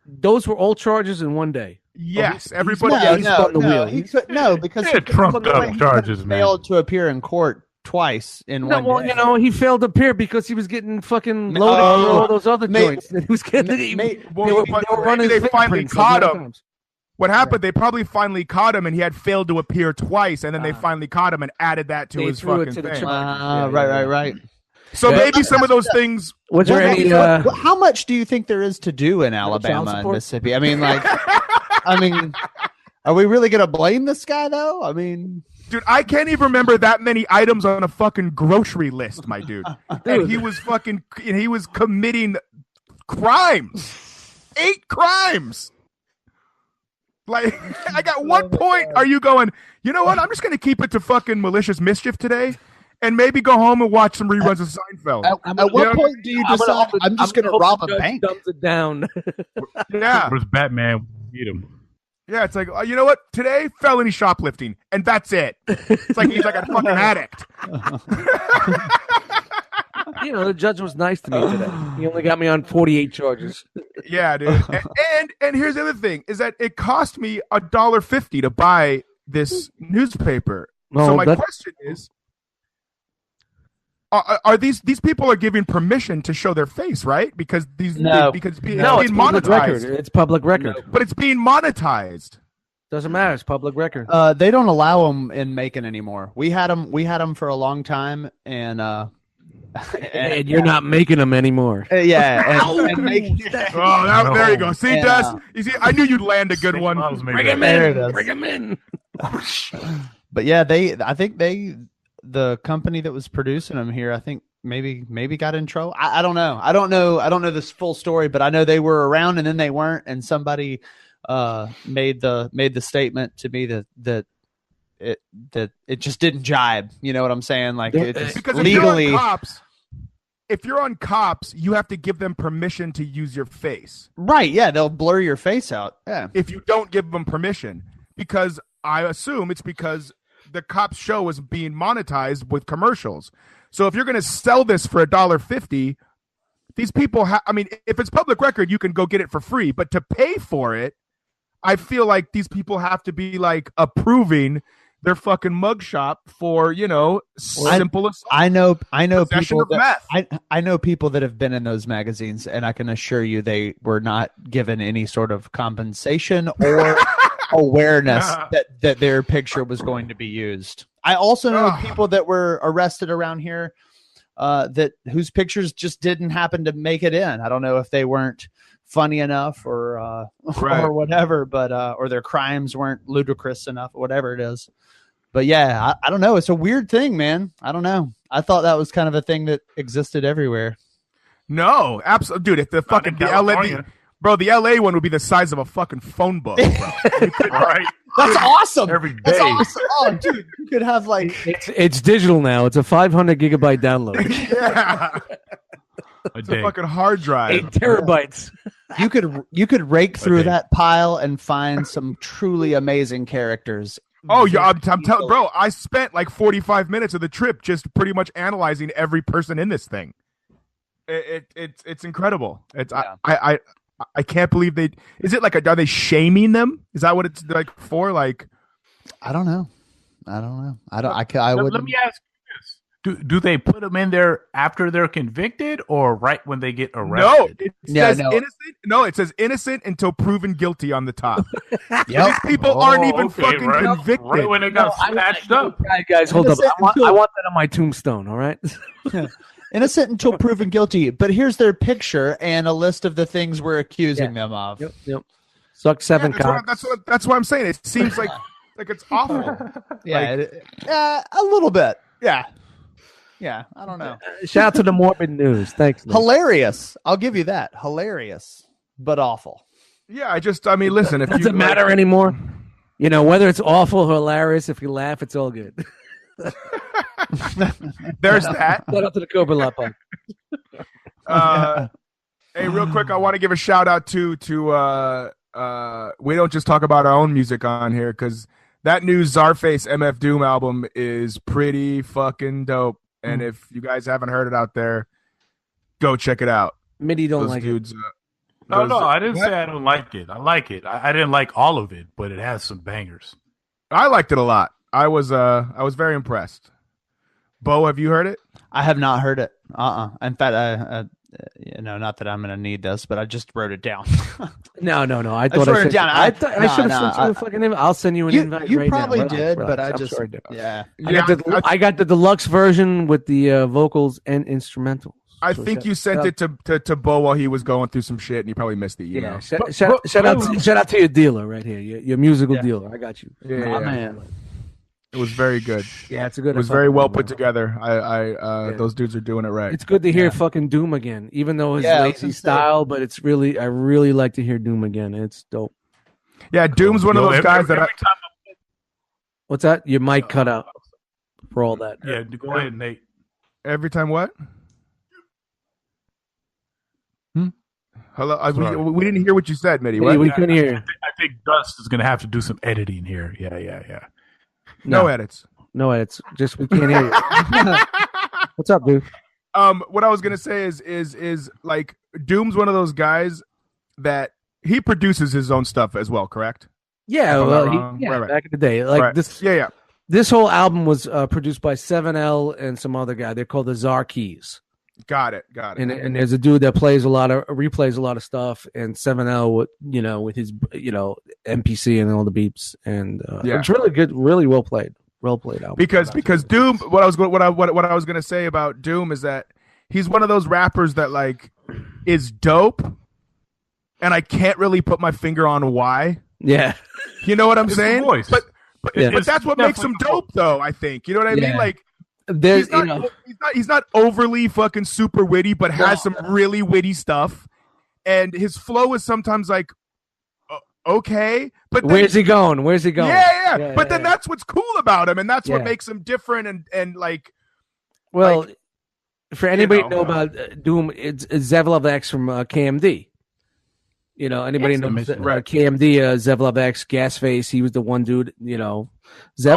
Those were all charges in one day. Yes, everybody. Because he had trumped up charges, man. Failed to appear in court twice in one day. You know, he failed to appear because he was getting fucking loaded for all those other joints. He was getting. They were running. They finally caught him. What happened? They probably finally caught him, and he had failed to appear twice, and then they finally caught him and added that to his fucking thing. Right. So maybe some of those things. Was there any? How much do you think there is to do in Alabama and Mississippi? I mean, are we really gonna blame this guy though? I mean, dude, I can't even remember that many items on a fucking grocery list, my dude. And he was committing crimes, 8 crimes. Like, I got one point. Are you going, you know what? I'm just going to keep it to fucking malicious mischief today and maybe go home and watch some reruns of Seinfeld. At what point do you decide I'm just going to rob a bank? Dumbs it down. Yeah. Where's Batman? Beat him. Yeah, it's like, you know what? Today, felony shoplifting. And that's it. It's like he's like a fucking addict. You know, the judge was nice to me today. He only got me on 48 charges. Yeah, dude. And here's the other thing, is that it cost me $1.50 to buy this newspaper. So my question is, are these people are giving permission to show their face, right? Because it's being monetized. It's public record. But it's being monetized. Doesn't matter. It's public record. They don't allow them in Macon anymore. We had them for a long time, and you're not making them anymore. There you go. See, Des? You see, I knew you'd land a good one. Bring him in. Bring him in. But yeah, the company that was producing them here, I think maybe got in trouble. I don't know. I don't know this full story, but I know they were around and then they weren't, and somebody made the statement to me that it just didn't jibe. You know what I'm saying? Like, it just because legally. If you're on Cops, you have to give them permission to use your face. Right, yeah, they'll blur your face out. Yeah. If you don't give them permission. Because I assume it's because the Cops show is being monetized with commercials. So if you're going to sell this for $1.50, these people if it's public record, you can go get it for free. But to pay for it, I feel like these people have to be like approving their fucking mugshot for, simple assault. I know possession people of meth. I know people that have been in those magazines, and I can assure you they were not given any sort of compensation or awareness that their picture was going to be used. I also know people that were arrested around here whose pictures just didn't happen to make it in. I don't know if they weren't funny enough or whatever, but or their crimes weren't ludicrous enough, whatever it is. But yeah, I don't know. It's a weird thing, man. I don't know. I thought that was kind of a thing that existed everywhere. No, absolutely, dude. If the LA one would be the size of a fucking phone book, bro. Right? That's awesome. Every day. That's awesome. Oh, dude, you could have like it's digital now. It's a 500 gigabyte download. Yeah. It's a fucking hard drive. 8 terabytes. You could rake through that pile and find some truly amazing characters. Oh yeah, I'm telling, bro. I spent like 45 minutes of the trip just pretty much analyzing every person in this thing. It's incredible. I can't believe they. Is it like are they shaming them? Is that what it's like for? Like, I don't know. I wouldn't. Let me ask you this: Do they put them in there after they're convicted or right when they get arrested? No, it says innocent. No, it says innocent until proven guilty on the top. Yep. These people aren't even fucking convicted. Right when they got snatched up. Guys, hold up. I want that on my tombstone. All right. Innocent until proven guilty. But here's their picture and a list of the things we're accusing them of. Yep. Suck 7 cocks. That's what I'm saying. It seems like it's awful. Yeah, a little bit. Yeah. Yeah, I don't know. Shout out to the morbid news. Thanks. Nick. Hilarious. I'll give you that. Hilarious, but awful. Yeah, listen. If doesn't matter anymore. You know, whether it's awful or hilarious, if you laugh, it's all good. There's that. Shout out to the Cobra-LA punk. Hey, real quick, I want to give a shout out to we don't just talk about our own music on here because that new Czarface MF Doom album is pretty fucking dope. And if you guys haven't heard it out there, go check it out. Mitty don't like it. No, I didn't say I don't like it. I like it. I didn't like all of it, but it has some bangers. I liked it a lot. I was very impressed. Bo, have you heard it? I have not heard it. In fact, not that I'm going to need this, but I just wrote it down. No. I thought I wrote it down. I should have sent you a fucking invite. I'll send you an invite. You right probably now. did, Relax. but I I'm just sure I did. yeah. I got the deluxe version with the vocals and instrumentals. I think you sent it to Bo while he was going through some shit, and he probably missed the email. Yeah, shout out to your dealer right here, your musical dealer. I got you. Yeah, man. It was very good. Yeah, it's a good. It was very well put together. Those dudes are doing it right. It's good to hear fucking Doom again, even though it's lazy style. But it's really, I really like to hear Doom again. It's dope. Yeah, Doom's one of those guys that. What's that? Your mic cut out for all that. Yeah, go ahead, Nate. Every time what? Hello, we didn't hear what you said, Mitty. What? We couldn't hear. I think Dust is going to have to do some editing here. Yeah. No edits. No edits. Just we can't hear you. What's up, dude? What I was gonna say is like Doom's one of those guys that he produces his own stuff as well, correct? Yeah, right. Back in the day, like this. Yeah. This whole album was produced by 7L and some other guy. They're called the Czar Keys. Got it. And there's a dude that replays a lot of stuff, and 7L with his MPC and all the beeps, and it's really good, really well played album. Because Doom, what I was gonna say about Doom is that he's one of those rappers that like is dope, and I can't really put my finger on why. Yeah, you know what I'm saying? Voice. But that's what makes him dope, though. I think you know what I mean. Like. He's not overly fucking super witty, but has some really witty stuff, and his flow is sometimes like okay, but then, where's he going? Yeah. But then that's what's cool about him, and that's what makes him different. And like, for anybody to know about Doom, it's Zevlov X from KMD. Anybody knows KMD, Zevlov X, Gasface. He was the one dude, Zevlov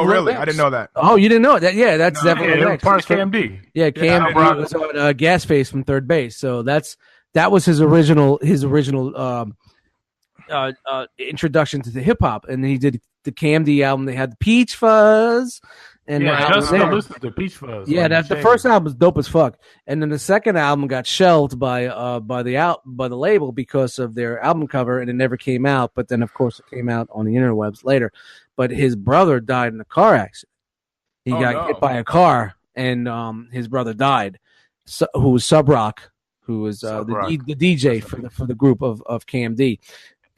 really? X. I didn't know that. Oh, you didn't know that? Yeah, that's Zevlov X. Part of KMD. Yeah, KMD was on Gasface from third base. So that was his original introduction to the hip hop, and he did the KMD album. They had the Peach Fuzz. And just listen to Peach Fuzz. Yeah, the first album was dope as fuck, and then the second album got shelved by the label because of their album cover, and it never came out. But then, of course, it came out on the interwebs later. But his brother died in a car accident. He got hit by a car, and his brother died. Who was Sub Rock, who was the DJ for the group of KMD.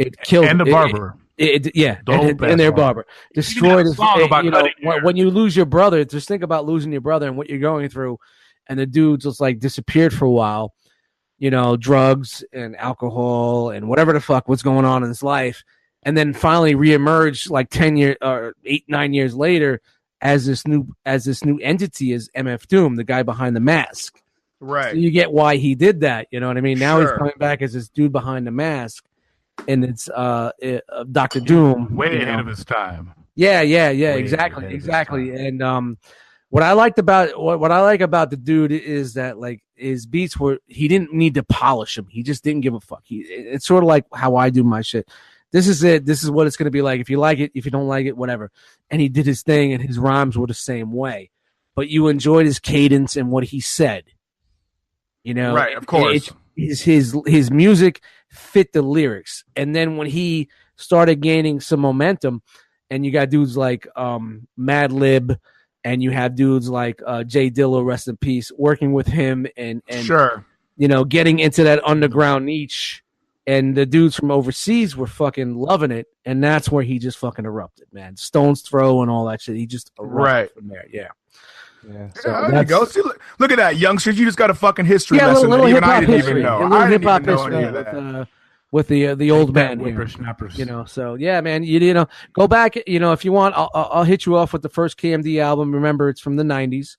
It killed and the barber. And their barber destroyed his. When you lose your brother, just think about losing your brother and what you're going through, and the dude just like disappeared for a while, drugs and alcohol and whatever the fuck was going on in his life, and then finally reemerged like 10 years or 8-9 years later as this new entity as MF Doom, the guy behind the mask. Right. So you get why he did that. You know what I mean? Now he's coming back as this dude behind the mask. And it's Dr. Doom, way ahead of his time. Yeah, exactly. And what I like about the dude is that like his beats he didn't need to polish them. He just didn't give a fuck. It's sort of like how I do my shit. This is it. This is what it's gonna be like. If you like it, if you don't like it, whatever. And he did his thing, and his rhymes were the same way. But you enjoyed his cadence and what he said. Right? Of course. His music fit the lyrics, and then when he started gaining some momentum, and you got dudes like Madlib, and you have dudes like Jay Dilla, rest in peace, working with him, and getting into that underground niche, and the dudes from overseas were fucking loving it, and that's where he just fucking erupted, man. Stone's Throw and all that shit, he just erupted from there. Yeah, so there you go. See, look at that, youngsters. You just got a fucking history lesson that even I didn't even know. I didn't even know any of that. With the old band here, so yeah, man, go back, if you want, I'll hit you off with the first KMD album. Remember, it's from the 90s.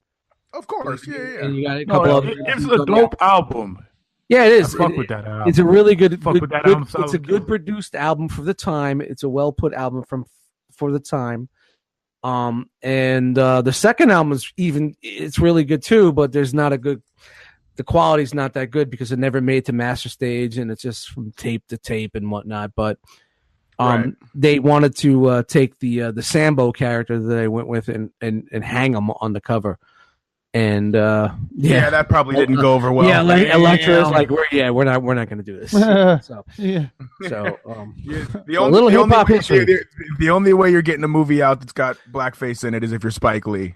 Of course, yeah. And you got a couple of it's a dope album. Yeah, it is. Fuck with that album. It's a really good. It's a good produced album for the time. It's a well put album for the time. And the second album is it's really good too, but the quality's not that good because it never made to master stage and it's just from tape to tape and whatnot. But they wanted to take the Sambo character that they went with and hang him on the cover. And that probably didn't go over well. Yeah, Elektra's like we're not going to do this. So the only way you're getting a movie out that's got blackface in it is if you're Spike Lee.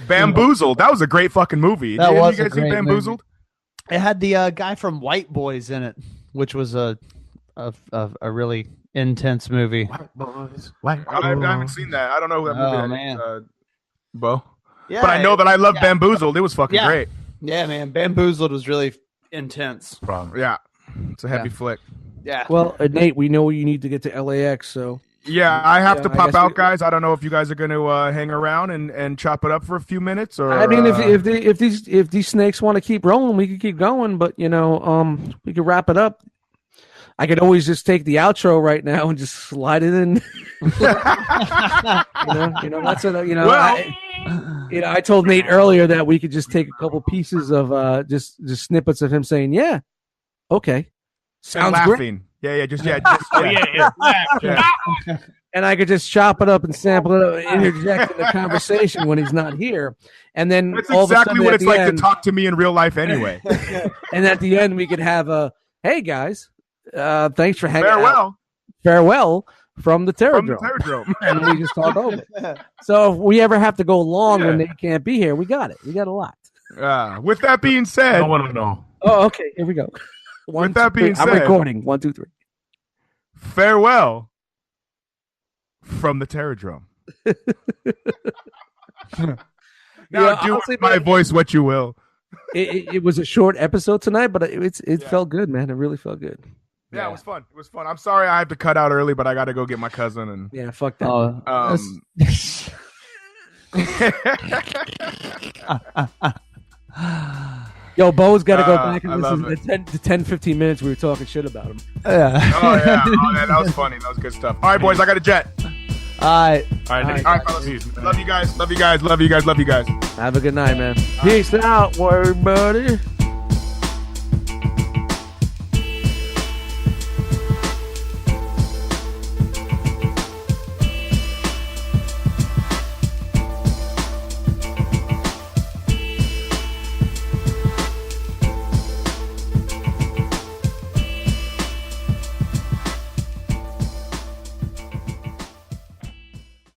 Bamboozled, that was a great fucking movie. Did you guys see Bamboozled? Movie. It had the guy from White Boys in it, which was a really intense movie. White Boys. I haven't seen that. I don't know who that movie is. Bo. Yeah, but I know that I love Bamboozled. It was fucking great. Yeah, man. Bamboozled was really intense. Yeah. It's a heavy flick. Yeah. Well, Nate, we know you need to get to LAX, so. Yeah, I have to pop out, guys. I don't know if you guys are going to hang around and chop it up for a few minutes, or. I mean, if these snakes want to keep rolling, we could keep going. But we could wrap it up. I could always just take the outro right now and just slide it in. That's what I told Nate earlier that we could just take a couple pieces of just snippets of him saying, "Yeah, okay, sounds great." And I could just chop it up and sample it up and interject in the conversation when he's not here. And then that's exactly what it's like to talk to me in real life anyway. And at the end, we could have hey guys, thanks for hanging out. Farewell from the Terradrome. And we just talk over it. So if we ever have to go long when they can't be here, we got it. We got a lot. With that being said, I want to know. Oh, okay. Here we go. With that being said, I'm recording. 1, 2, 3. Farewell from the Terradrome. Now do with my voice what you will. It was a short episode tonight, but it felt good, man. It really felt good. Yeah, it was fun. It was fun. I'm sorry I had to cut out early, but I got to go get my cousin. And yeah, fuck that. Yo, Bo's got to go back and listen to the 10, 15 minutes we were talking shit about him. Yeah. That was funny. That was good stuff. All right, boys, I got a jet. All right, fellas. Love you guys. Love you guys. Love you guys. Love you guys. Have a good night, man. Peace out, everybody.